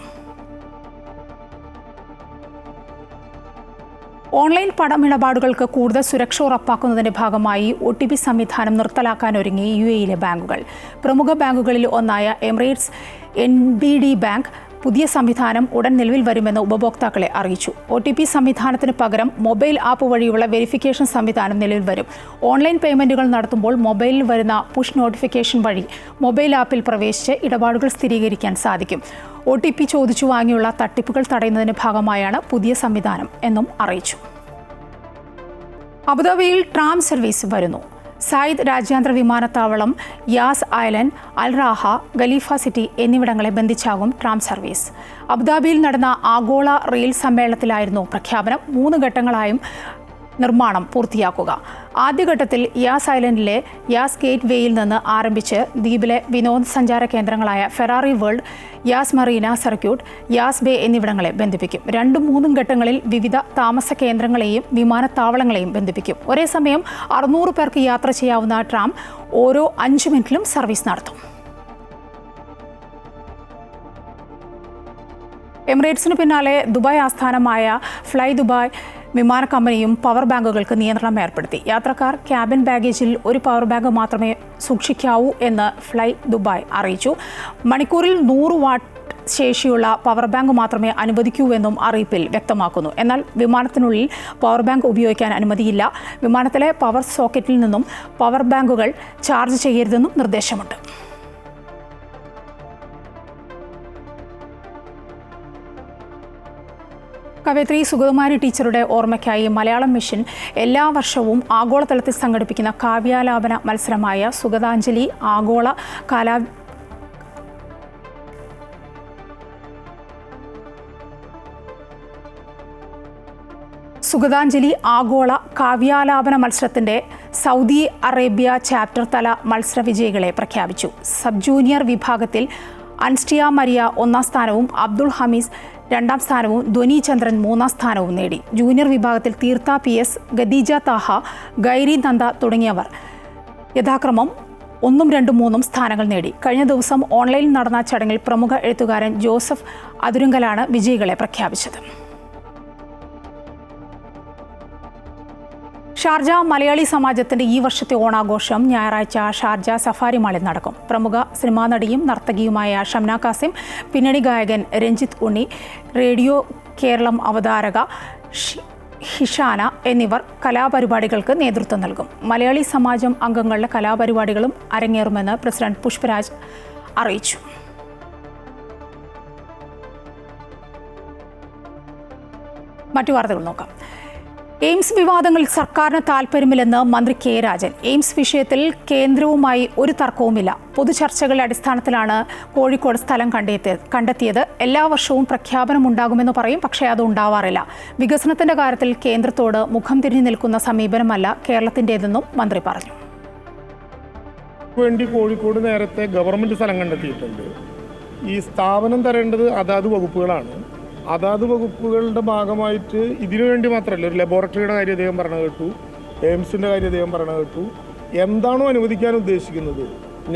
ഓൺലൈൻ പണമിടപാടുകൾക്ക് കൂടുതൽ സുരക്ഷ ഉറപ്പാക്കുന്നതിന്റെ ഭാഗമായി OTP സംവിധാനം നിർത്തലാക്കാനൊരുങ്ങി UAE ബാങ്കുകൾ. പ്രമുഖ ബാങ്കുകളിൽ ഒന്നായ എമിറേറ്റ്സ് NBD ബാങ്ക് പുതിയ സംവിധാനം ഉടൻ നിലവിൽ വരുമെന്ന് ഉപഭോക്താക്കളെ അറിയിച്ചു. OTP സംവിധാനത്തിന് പകരം മൊബൈൽ ആപ്പ് വഴിയുള്ള വെരിഫിക്കേഷൻ സംവിധാനം നിലവിൽ വരും. ഓൺലൈൻ പേയ്മെന്റുകൾ നടത്തുമ്പോൾ മൊബൈലിൽ വരുന്ന പുഷ് നോട്ടിഫിക്കേഷൻ വഴി മൊബൈൽ ആപ്പിൽ പ്രവേശിച്ച് ഇടപാടുകൾ സ്ഥിരീകരിക്കാൻ സാധിക്കും. OTP ചോദിച്ചു വാങ്ങിയുള്ള തട്ടിപ്പുകൾ തടയുന്നതിന്റെ ഭാഗമായാണ് പുതിയ സംവിധാനം എന്നും അറിയിച്ചു. അബുദാബിയിൽ ട്രാം സർവീസ് വരുന്നു. സായിദ് രാജ്യാന്തര വിമാനത്താവളം, യാസ് ഐലൻഡ്, അൽ റാഹ, ഖലീഫ സിറ്റി എന്നിവിടങ്ങളെ ബന്ധിച്ചാകും ട്രാം സർവീസ്. അബുദാബിയിൽ നടന്ന ആഗോള റെയിൽ സമ്മേളനത്തിലായിരുന്നു പ്രഖ്യാപനം. 3 ഘട്ടങ്ങളായും നിർമ്മാണം പൂർത്തിയാക്കുക. ആദ്യഘട്ടത്തിൽ യാസ് ഐലൻഡിലെ യാസ് ഗേറ്റ് വേയിൽ നിന്ന് ആരംഭിച്ച് ദ്വീപിലെ വിനോദസഞ്ചാര കേന്ദ്രങ്ങളായ Ferrari world, Yas Marina circuit, Yas bay എന്നിവിടങ്ങളെ ബന്ധിപ്പിക്കും. 2-3 ഘട്ടങ്ങളിൽ വിവിധ താമസ കേന്ദ്രങ്ങളെയും വിമാനത്താവളങ്ങളെയും ബന്ധിപ്പിക്കും. ഒരേ സമയം 600 പേർക്ക് യാത്ര ചെയ്യാവുന്ന ട്രാം ഓരോ 5 മിനിറ്റിലും സർവീസ് നടത്തും. എമിറേറ്റ്സിന് പിന്നാലെ ദുബായ് ആസ്ഥാനമായ ഫ്ലൈ ദുബായ് വിമാന കമ്പനിയും പവർ ബാങ്കുകൾക്ക് നിയന്ത്രണം ഏർപ്പെടുത്തി. യാത്രക്കാർ ക്യാബിൻ ബാഗേജിൽ ഒരു പവർ ബാങ്ക് മാത്രമേ സൂക്ഷിക്കാവൂ എന്ന് ഫ്ലൈ ദുബായ് അറിയിച്ചു. മണിക്കൂറിൽ 100 വാട്ട് ശേഷിയുള്ള പവർ ബാങ്ക് മാത്രമേ അനുവദിക്കൂവെന്നും അറിയിപ്പിൽ വ്യക്തമാക്കുന്നു. എന്നാൽ വിമാനത്തിനുള്ളിൽ പവർ ബാങ്ക് ഉപയോഗിക്കാൻ അനുമതിയില്ല. വിമാനത്തിലെ പവർ സോക്കറ്റിൽ നിന്നും പവർ ബാങ്കുകൾ ചാർജ് ചെയ്യരുതെന്നും നിർദ്ദേശമുണ്ട്. കവയിത്രി സുഗതകുമാരി ടീച്ചറുടെ ഓർമ്മയ്ക്കായി മലയാളം മിഷൻ എല്ലാ വർഷവും ആഗോളതലത്തിൽ സംഘടിപ്പിക്കുന്ന കാവ്യാലാപന മത്സരമായ സുഗതാഞ്ജലി ആഗോള കാവ്യാലാപന മത്സരത്തിന്റെ സൗദി അറേബ്യ ചാപ്റ്റർ തല മത്സര വിജയികളെ പ്രഖ്യാപിച്ചു. സബ് ജൂനിയർ വിഭാഗത്തിൽ അൻസ്റ്റിയ മരിയ 1ാം സ്ഥാനവും അബ്ദുൾ ഹമീസ് 2ാം സ്ഥാനവും ധ്വനി ചന്ദ്രൻ 3ാം സ്ഥാനവും നേടി. ജൂനിയർ വിഭാഗത്തിൽ തീർത്ത PS, ഖദീജ താഹ, ഗൈരി നന്ദ തുടങ്ങിയവർ യഥാക്രമം 1, 2, 3 സ്ഥാനങ്ങൾ നേടി. കഴിഞ്ഞ ദിവസം ഓൺലൈനിൽ നടന്ന ചടങ്ങിൽ പ്രമുഖ എഴുത്തുകാരൻ ജോസഫ് അതുരുങ്കലാണ് വിജയികളെ പ്രഖ്യാപിച്ചത്. ഷാർജ മലയാളി സമാജത്തിന്റെ ഈ വർഷത്തെ ഓണാഘോഷം ഞായറാഴ്ച ഷാർജ സഫാരി മാളിൽ നടക്കും. പ്രമുഖ സിനിമാ നടിയും നർത്തകിയുമായ ഷംന കാസിം, പിന്നണി ഗായകൻ രഞ്ജിത്ത് ഉണ്ണി, റേഡിയോ കേരളം അവതാരക ഹിഷാന എന്നിവർ കലാപരിപാടികൾക്ക് നേതൃത്വം നൽകും. മലയാളി സമാജം അംഗങ്ങളുടെ കലാപരിപാടികളും അരങ്ങേറുമെന്ന് പ്രസിഡന്റ് പുഷ്പരാജ് അറിയിച്ചു. മറ്റു വാർത്തകൾ നോക്കാം. എയിംസ് വിവാദങ്ങളിൽ സർക്കാരിന് താൽപ്പര്യമില്ലെന്ന് മന്ത്രി കെ രാജൻ. എയിംസ് വിഷയത്തിൽ കേന്ദ്രവുമായി ഒരു തർക്കവുമില്ല. പൊതുചർച്ചകളുടെ അടിസ്ഥാനത്തിലാണ് കോഴിക്കോട് സ്ഥലം കണ്ടെത്തിയത്. എല്ലാ വർഷവും പ്രഖ്യാപനമുണ്ടാകുമെന്ന് പറയും, പക്ഷേ അത് ഉണ്ടാവാറില്ല. വികസനത്തിന്റെ കാര്യത്തിൽ കേന്ദ്രത്തോട് മുഖം തിരിഞ്ഞു നിൽക്കുന്ന സമീപനമല്ല കേരളത്തിൻ്റെതെന്നും മന്ത്രി പറഞ്ഞു. വേണ്ടി കോഴിക്കോട് നേരത്തെ ഗവൺമെന്റ് സ്ഥലം കണ്ടെത്തിയിട്ടുണ്ട്. ഈ സ്ഥാപനം തരേണ്ടത് അതാത് വകുപ്പുകളാണ്. അതാത് വകുപ്പുകളുടെ ഭാഗമായിട്ട് ഇതിനു വേണ്ടി മാത്രമല്ല, ഒരു ലബോറട്ടറിയുടെ കാര്യം അദ്ദേഹം പറഞ്ഞു കേട്ടു, എയിംസിൻ്റെ കാര്യം അദ്ദേഹം പറഞ്ഞു കേട്ടു. എന്താണോ അനുവദിക്കാൻ ഉദ്ദേശിക്കുന്നത്,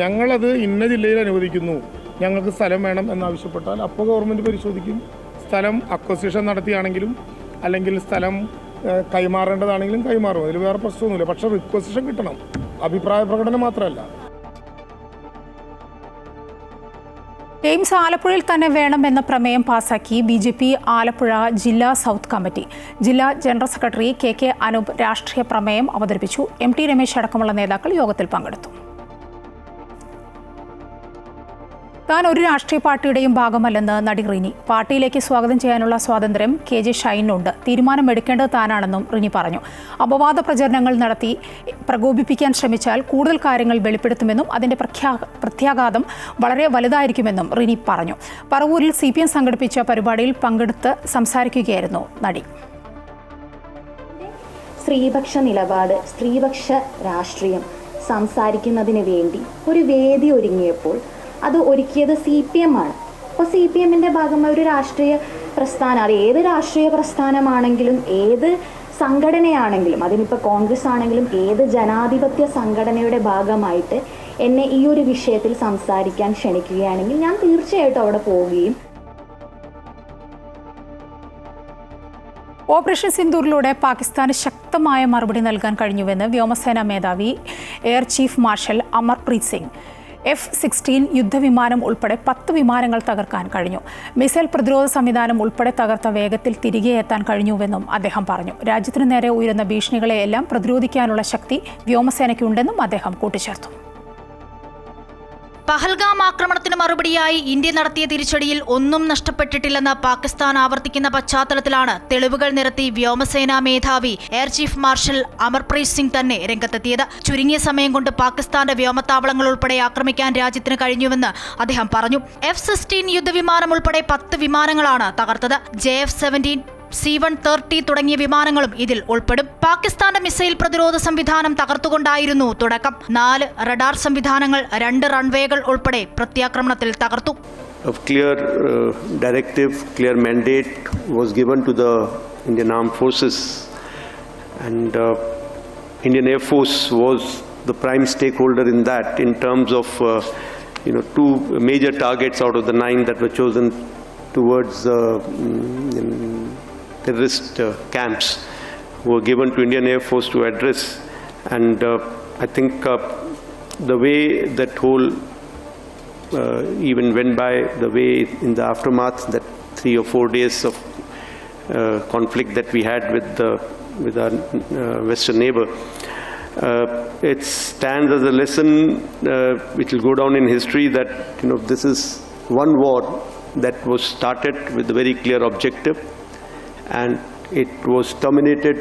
ഞങ്ങളത് ഇന്ന ജില്ലയിൽ അനുവദിക്കുന്നു, ഞങ്ങൾക്ക് സ്ഥലം വേണം എന്നാവശ്യപ്പെട്ടാൽ അപ്പോൾ ഗവൺമെൻറ് പരിശോധിക്കും. സ്ഥലം അക്വസിഷൻ നടത്തിയാണെങ്കിലും അല്ലെങ്കിൽ സ്ഥലം കൈമാറേണ്ടതാണെങ്കിലും കൈമാറും. അതിൽ വേറെ പ്രശ്നമൊന്നുമില്ല. പക്ഷേ റിക്വസിഷൻ കിട്ടണം, അഭിപ്രായ പ്രകടനം മാത്രമല്ല. എയിംസ് ആലപ്പുഴയിൽ തന്നെ വേണമെന്ന പ്രമേയം പാസാക്കി BJP ആലപ്പുഴ ജില്ലാ സൗത്ത് കമ്മിറ്റി. ജില്ലാ ജനറൽ സെക്രട്ടറി KK അനൂപ് രാഷ്ട്രീയ പ്രമേയം അവതരിപ്പിച്ചു. MT രമേശ് അടക്കമുള്ള നേതാക്കൾ യോഗത്തിൽ പങ്കെടുത്തു. താൻ ഒരു രാഷ്ട്രീയ പാർട്ടിയുടെയും ഭാഗമല്ലെന്ന് നടി റിനി. പാർട്ടിയിലേക്ക് സ്വാഗതം ചെയ്യാനുള്ള സ്വാതന്ത്ര്യം KJ ഷൈനുണ്ട്. തീരുമാനമെടുക്കേണ്ടത് താനാണെന്നും റിനി പറഞ്ഞു. അപവാദ പ്രചരണങ്ങൾ നടത്തി പ്രകോപിപ്പിക്കാൻ ശ്രമിച്ചാൽ കൂടുതൽ കാര്യങ്ങൾ വെളിപ്പെടുത്തുമെന്നും അതിന്റെ പ്രത്യാഘാതം വളരെ വലുതായിരിക്കുമെന്നും റിനി പറഞ്ഞു. പറവൂരിൽ CPM സംഘടിപ്പിച്ച പരിപാടിയിൽ പങ്കെടുത്ത് സംസാരിക്കുകയായിരുന്നു നടി. സ്ത്രീപക്ഷ നിലപാട്, സ്ത്രീപക്ഷ രാഷ്ട്രീയം സംസാരിക്കുന്നതിന് വേണ്ടി ഒരു വേദി ഒരുങ്ങിയപ്പോൾ അത് ഒരുക്കിയത് CPM ആണ്. അപ്പോൾ CPMൻ്റെ ഭാഗമായ ഒരു രാഷ്ട്രീയ പ്രസ്ഥാനം, അത് ഏത് രാഷ്ട്രീയ പ്രസ്ഥാനമാണെങ്കിലും ഏത് സംഘടനയാണെങ്കിലും, അതിനിപ്പോൾ കോൺഗ്രസ് ആണെങ്കിലും ഏത് ജനാധിപത്യ സംഘടനയുടെ ഭാഗമായിട്ട് എന്നെ ഈ ഒരു വിഷയത്തിൽ സംസാരിക്കാൻ ക്ഷണിക്കുകയാണെങ്കിൽ ഞാൻ തീർച്ചയായിട്ടും അവിടെ പോവുകയും. ഓപ്പറേഷൻ സിന്ദൂറിലൂടെ പാകിസ്ഥാന് ശക്തമായ മറുപടി നൽകാൻ കഴിഞ്ഞുവെന്ന് വ്യോമസേനാ മേധാവി air chief marshal Amarpreet Singh. F-16 യുദ്ധവിമാനം ഉൾപ്പെടെ 10 വിമാനങ്ങൾ തകർക്കാൻ കഴിഞ്ഞു. മിസൈൽ പ്രതിരോധ സംവിധാനം ഉൾപ്പെടെ തകർത്ത വേഗത്തിൽ തിരികെ എത്താൻ കഴിഞ്ഞുവെന്നും അദ്ദേഹം പറഞ്ഞു. രാജ്യത്തിനു നേരെ ഉയരുന്ന ഭീഷണികളെയെല്ലാം പ്രതിരോധിക്കാനുള്ള ശക്തി വ്യോമസേനയ്ക്കുണ്ടെന്നും അദ്ദേഹം കൂട്ടിച്ചേർത്തു. പഹൽഗാം ആക്രമണത്തിന് മറുപടിയായി ഇന്ത്യ നടത്തിയ തിരിച്ചടിയിൽ ഒന്നും നഷ്ടപ്പെട്ടിട്ടില്ലെന്ന് പാകിസ്ഥാൻ ആവർത്തിക്കുന്ന പശ്ചാത്തലത്തിലാണ് തെളിവുകൾ നിരത്തി വ്യോമസേനാ മേധാവി air chief marshal Amarpreet Singh തന്നെ രംഗത്തെത്തിയത്. ചുരുങ്ങിയ സമയം കൊണ്ട് പാകിസ്ഥാന്റെ വ്യോമത്താവളങ്ങൾ ഉൾപ്പെടെ ആക്രമിക്കാൻ രാജ്യത്തിന് കഴിഞ്ഞുവെന്ന് അദ്ദേഹം പറഞ്ഞു. F-16 യുദ്ധവിമാനം ഉൾപ്പെടെ 10 വിമാനങ്ങളാണ് തകർത്തത്. JF-17, C-130 തുടങ്ങിയ വിമാനങ്ങളും ഇതിൽ ഉൾപ്പെടും. പാകിസ്ഥാന്റെ മിസൈൽ പ്രതിരോധ സംവിധാനം തകർത്തുകൊണ്ടായിരുന്നു തുടക്കം. 4 റഡാർ സംവിധാനങ്ങൾ, 2 റൺവേകൾ ഉൾപ്പെടെ പ്രത്യാക്രമണത്തിൽ തകർത്തു. Clear directive, clear mandate was given to the Indian Armed Forces, and Indian Air Force was the prime stakeholder in that, in terms of 2 major targets out of the 9 that were chosen towards terrorist camps were given to Indian Air Force to address. And I think the way that whole even went by, the way in the aftermath, that 3 or 4 days of conflict that we had with our western neighbor, it stands as a lesson which will go down in history, that this is one war that was started with a very clear objective, and it was terminated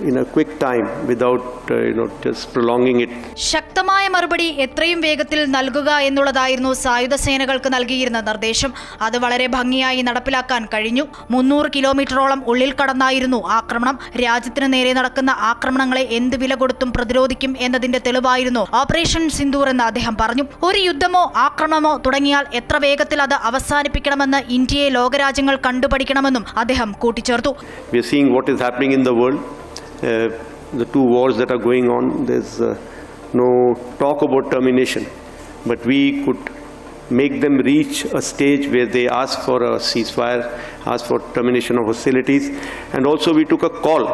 in a quick time without just prolonging it. ശക്തമായ മറുപടി എത്രയും വേഗത്തിൽ നൽകുക എന്നുള്ളതായിരുന്നു സായുധ സേനകൾക്ക് നൽകിയിരുന്ന നിർദ്ദേശം. അത് വളരെ ഭംഗിയായി നടപ്പിലാക്കാൻ കഴിഞ്ഞു. 300 കിലോമീറ്ററോളം ഉള്ളിൽ കടന്നായിരുന്നു ആക്രമണം. രാജ്യത്തിന് നേരെ നടക്കുന്ന ആക്രമണങ്ങളെ എന്ത് വില കൊടുത്തും പ്രതിരോധിക്കും എന്നതിന്റെ തെളിവായിരുന്നു ഓപ്പറേഷൻ സിന്ദൂർ എന്ന് അദ്ദേഹം പറഞ്ഞു. ഒരു യുദ്ധമോ ആക്രമണമോ തുടങ്ങിയാൽ എത്ര വേഗത്തിൽ അത് അവസാനിപ്പിക്കണമെന്ന് ഇന്ത്യയെ ലോകരാജ്യങ്ങൾ കണ്ടുപഠിക്കണമെന്നും അദ്ദേഹം കൂട്ടിച്ചേർത്തു. We are seeing what is happening in the world. The 2 wars that are going on, there's no talk about termination, but we could make them reach a stage where they ask for a ceasefire, ask for termination of hostilities, and also we took a call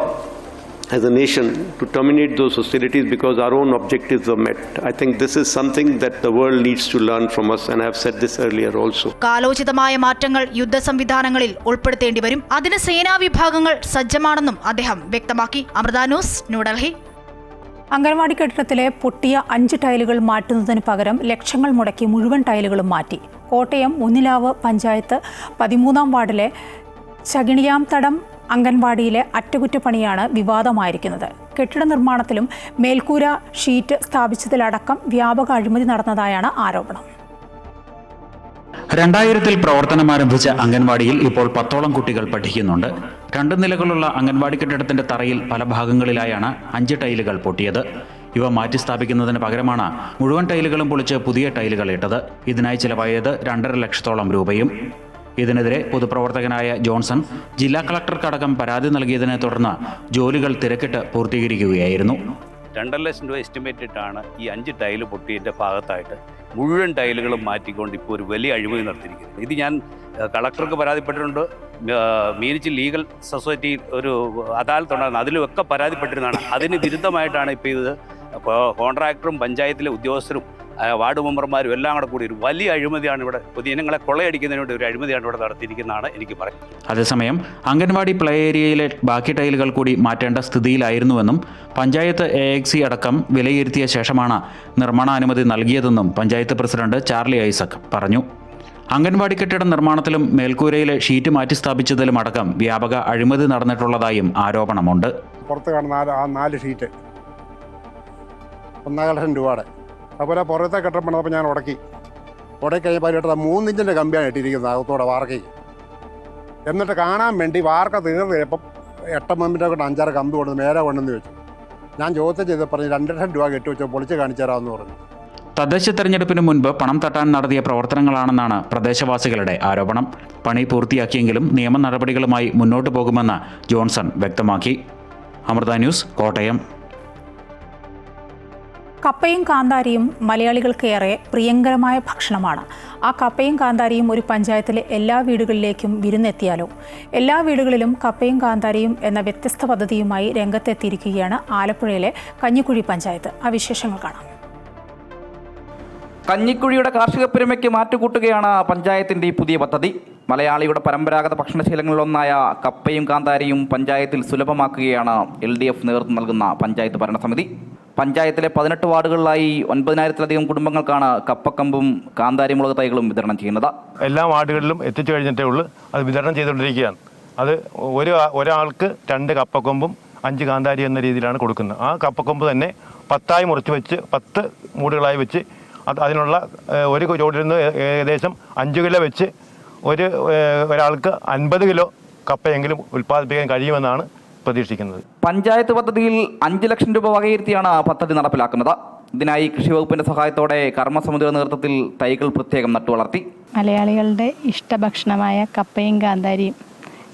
as a nation to terminate those hostilities because our own objectives were met. I think this is something that the world needs to learn from us, and I have said this earlier also. കാലോചിതമായ മാറ്റങ്ങൾ യുദ്ധ സംവിധാനങ്ങളിൽ ഉൾപ്പെടുത്തേണ്ടി വരും. അതിന് സേനാ വിഭാഗങ്ങൾ സജ്ജമാണെന്നും അദ്ദേഹം വ്യക്തമാക്കി. Amrita news, New Delhi. Anganwadi കെട്ടിടത്തിലെ പൊട്ടിയ 5 ടൈലുകൾ മാറ്റുന്നതിന് പകരം ലക്ഷങ്ങൾ മുടക്കി മുഴുവൻ ടൈലുകളും മാറ്റി. കോട്ടയം മുന്നിലാവ് പഞ്ചായത്ത് 13-ാം വാർഡിലെ ചകിണിയാംതടം അംഗൻവാടിയിലെ അറ്റകുറ്റപ്പണിയാണ് വിവാദമായിരിക്കുന്നത്. കെട്ടിട നിർമ്മാണത്തിലും മേൽക്കൂര ഷീറ്റ് സ്ഥാപിച്ചതിലടക്കം വ്യാപക അഴിമതി നടന്നതായാണ് ആരോപണം. 2000-ൽ പ്രവർത്തനമാരംഭിച്ച അംഗൻവാടിയിൽ ഇപ്പോൾ 10ഓളം കുട്ടികൾ പഠിക്കുന്നുണ്ട്. 2 നിലകളുള്ള അംഗൻവാടി കെട്ടിടത്തിന്റെ തറയിൽ പല ഭാഗങ്ങളിലായാണ് 5 ടൈലുകൾ പൊട്ടിയത്. ഇവ മാറ്റി സ്ഥാപിക്കുന്നതിന് പകരമാണ് മുഴുവൻ ടൈലുകളും പൊളിച്ച് പുതിയ ടൈലുകൾ ഇട്ടത്. ഇതിനായി ചിലവായത് 2.5 ലക്ഷത്തോളം രൂപയും. ഇതിനെതിരെ പൊതുപ്രവർത്തകനായ ജോൺസൺ ജില്ലാ കളക്ടർക്കടക്കം പരാതി നൽകിയതിനെ തുടർന്ന് ജോലികൾ തിരക്കിട്ട് പൂർത്തീകരിക്കുകയായിരുന്നു. 2.5 ലക്ഷം രൂപ എസ്റ്റിമേറ്റ് ഇട്ടാണ് ഈ 5 ടൈല് പൊട്ടിയതിൻ്റെ ഭാഗത്തായിട്ട് മുഴുവൻ ടൈലുകളും മാറ്റിക്കൊണ്ട് ഇപ്പോൾ ഒരു വലിയ അഴിമതി നടത്തിയിരിക്കുന്നത്. ഇത് ഞാൻ കളക്ടർക്ക് പരാതിപ്പെട്ടിട്ടുണ്ട്. മീനച്ചി ലീഗൽ സൊസൈറ്റി ഒരു അദാലത്തുണ്ടായിരുന്നു, അതിലുമൊക്കെ പരാതിപ്പെട്ടിരുന്നതാണ്. അതിന് വിരുദ്ധമായിട്ടാണ് ഇപ്പോൾ ഇത് കോൺട്രാക്ടറും പഞ്ചായത്തിലെ ഉദ്യോഗസ്ഥരും വാർഡ് മെമ്പർമാരും എല്ലാം കൂടെ കൂടി ഒരു വലിയ അഴിമതിയാണ് ഇവിടെ, പൊതുജനങ്ങളെ കൊള്ളയടിക്കുന്നതിന് വേണ്ടി ഒരു അഴിമതിയാണ് ഇവിടെ നടത്തിയിരിക്കുന്നതാണ് എനിക്ക് പറയാം. അതേസമയം അംഗൻവാടി പ്ലേ ഏരിയയിലെ ബാക്കി ടൈലുകൾ കൂടി മാറ്റേണ്ട സ്ഥിതിയിലായിരുന്നുവെന്നും പഞ്ചായത്ത് AXC അടക്കം വിലയിരുത്തിയ ശേഷമാണ് നിർമ്മാണാനുമതി നൽകിയതെന്നും പഞ്ചായത്ത് പ്രസിഡന്റ് ചാർലി ഐസക് പറഞ്ഞു. അംഗൻവാടി കെട്ടിട നിർമ്മാണത്തിലും മേൽക്കൂരയിലെ ഷീറ്റ് മാറ്റി സ്ഥാപിച്ചതിലും അടക്കം വ്യാപക അഴിമതി നടന്നിട്ടുള്ളതായും ആരോപണമുണ്ട്. പുറത്ത് കാണുന്ന 4 ഷീറ്റ് 1.5 ലക്ഷം രൂപയുടെ, അതുപോലെ പുറത്തെ കെട്ടിടം പണിതപ്പോൾ ഞാൻ ഉടക്കി കഴിഞ്ഞപ്പോൾ അതിലിട്ടത് 3 ഇഞ്ചിൻ്റെ കമ്പിയാണ് ഇട്ടിരിക്കുന്നത് അകത്തോടെ വാർക്കയ്ക്ക്. എന്നിട്ട് കാണാൻ വേണ്ടി വാർക്ക തീർന്ന് കഴിയപ്പം 8 മമ്മിൻ്റെ കൊണ്ട് 5-6 കമ്പി കൊണ്ടുവന്ന് മേലെ കൊണ്ടെന്ന് വെച്ചു. ഞാൻ ചോദ്യം ചെയ്ത് പറഞ്ഞ് 2 ലക്ഷം രൂപ കെട്ടി വെച്ച് പൊളിച്ച് കാണിച്ചു തരാമെന്ന് പറഞ്ഞു. തദ്ദേശ തെരഞ്ഞെടുപ്പിന് മുൻപ് പണം തട്ടാൻ നടത്തിയ പ്രവർത്തനങ്ങളാണെന്നാണ് പ്രദേശവാസികളുടെ ആരോപണം. പണി പൂർത്തിയാക്കിയെങ്കിലും നിയമ നടപടികളുമായി മുന്നോട്ട് പോകുമെന്ന് ജോൺസൺ വ്യക്തമാക്കി. അമൃത ന്യൂസ്, കോട്ടയം. കപ്പയും കാന്താരിയും മലയാളികൾക്കേറെ പ്രിയങ്കരമായ ഭക്ഷണമാണ്. ആ കപ്പയും കാന്താരിയും ഒരു പഞ്ചായത്തിലെ എല്ലാ വീടുകളിലേക്കും വിരുന്നെത്തിയാലോ? എല്ലാ വീടുകളിലും കപ്പയും കാന്താരിയും എന്ന വ്യത്യസ്ത പദ്ധതിയുമായി രംഗത്തെത്തിയിരിക്കുകയാണ് ആലപ്പുഴയിലെ കഞ്ഞിക്കുഴി പഞ്ചായത്ത്. ആ വിശേഷങ്ങൾ കാണാം. കഞ്ഞിക്കുഴിയുടെ കാർഷിക പെരുമയ്ക്ക് മാറ്റുകൂട്ടുകയാണ് പഞ്ചായത്തിന്റെ ഈ പുതിയ പദ്ധതി. മലയാളിയുടെ പരമ്പരാഗത ഭക്ഷണശീലങ്ങളിലൊന്നായ കപ്പയും കാന്താരിയും പഞ്ചായത്തിൽ സുലഭമാക്കുകയാണ് LDF നേതൃത്വം നൽകുന്ന പഞ്ചായത്ത് ഭരണസമിതി. പഞ്ചായത്തിലെ 18 വാർഡുകളിലായി 9,000-ലധികം കുടുംബങ്ങൾക്കാണ് കപ്പക്കമ്പും കാന്താരി മുളക് തൈകളും വിതരണം ചെയ്യുന്നത്. എല്ലാ വാർഡുകളിലും എത്തിച്ചു കഴിഞ്ഞിട്ടേ ഉള്ളൂ അത് വിതരണം ചെയ്തുകൊണ്ടിരിക്കുകയാണ്. അത് ഒരാൾക്ക് 2 കപ്പക്കൊമ്പും 5 കാന്താരി എന്ന രീതിയിലാണ് കൊടുക്കുന്നത്. ആ കപ്പക്കൊമ്പ് തന്നെ 10 മുറിച്ച് വെച്ച് 10 മൂടുകളായി വെച്ച് അതിനുള്ള ഒരു ചോടിൽ നിന്ന് ഏകദേശം 5 കിലോ വെച്ച് ഒരാൾക്ക് 50 കിലോ കപ്പയെങ്കിലും ഉൽപ്പാദിപ്പിക്കാൻ കഴിയുമെന്നാണ് പ്രതീക്ഷിക്കുന്നത്. പഞ്ചായത്ത് പദ്ധതിയിൽ 5 ലക്ഷം രൂപ വകയിരുത്തിയാണ് പദ്ധതി നടപ്പിലാക്കുന്നത്. ഇതിനായി കൃഷി വകുപ്പിന്റെ സഹായത്തോടെ കർമ്മസമിതിയുടെ നേതൃത്വത്തിൽ തൈകൾ പ്രത്യേകം നട്ടുവളർത്തി. മലയാളികളുടെ ഇഷ്ടഭക്ഷണമായ കപ്പയും കാന്താരിയും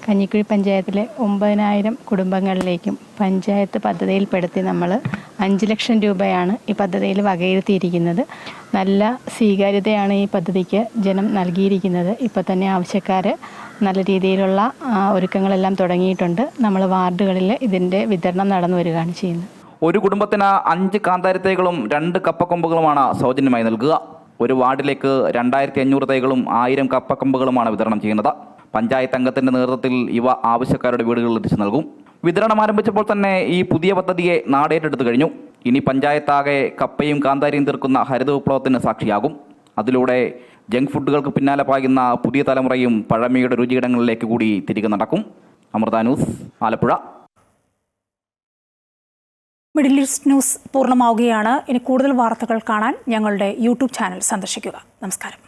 കഞ്ഞിക്കുഴി പഞ്ചായത്തിലെ 9,000 കുടുംബങ്ങളിലേക്കും പഞ്ചായത്ത് പദ്ധതിയിൽപ്പെടുത്തി നമ്മൾ 5 ലക്ഷം രൂപയാണ് ഈ പദ്ധതിയിൽ വകയിരുത്തിയിരിക്കുന്നത്. നല്ല സ്വീകാര്യതയാണ് ഈ പദ്ധതിക്ക് ജനം നൽകിയിരിക്കുന്നത്. ഇപ്പോൾ തന്നെ ആവശ്യക്കാർ നല്ല രീതിയിലുള്ള ഒരുക്കങ്ങളെല്ലാം തുടങ്ങിയിട്ടുണ്ട്. നമ്മൾ വാർഡുകളിൽ ഇതിൻ്റെ വിതരണം നടന്നു വരികയാണ് ചെയ്യുന്നത്. ഒരു കുടുംബത്തിന് 5 കാന്താരി തൈകളും 2 കപ്പക്കൊമ്പുകളുമാണ് സൗജന്യമായി നൽകുക. ഒരു വാർഡിലേക്ക് 2,500 തൈകളും 1000 കപ്പക്കൊമ്പുകളുമാണ് വിതരണം ചെയ്യുന്നത്. പഞ്ചായത്ത് അംഗത്തിന്റെ നേതൃത്വത്തിൽ ഇവ ആവശ്യക്കാരുടെ വീടുകളിൽ എത്തിച്ചു നൽകും. വിതരണം ആരംഭിച്ചപ്പോൾ തന്നെ ഈ പുതിയ പദ്ധതിയെ നാടേറ്റെടുത്തു കഴിഞ്ഞു. ഇനി പഞ്ചായത്താകെ കപ്പയും കാന്താരിയും തീർക്കുന്ന ഹരിത വിപ്ലവത്തിന് സാക്ഷിയാകും. അതിലൂടെ ജങ്ക് ഫുഡുകൾക്ക് പിന്നാലെ പായുന്ന പുതിയ തലമുറയും പഴമയുടെ രുചിയിടങ്ങളിലേക്ക് കൂടി തിരികെ നടക്കും. Amrita news, Alappuzha. Middle east news പൂർണ്ണമാവുകയാണ്. ഇനി കൂടുതൽ വാർത്തകൾ കാണാൻ ഞങ്ങളുടെ യൂട്യൂബ് ചാനൽ സന്ദർശിക്കുക. നമസ്കാരം.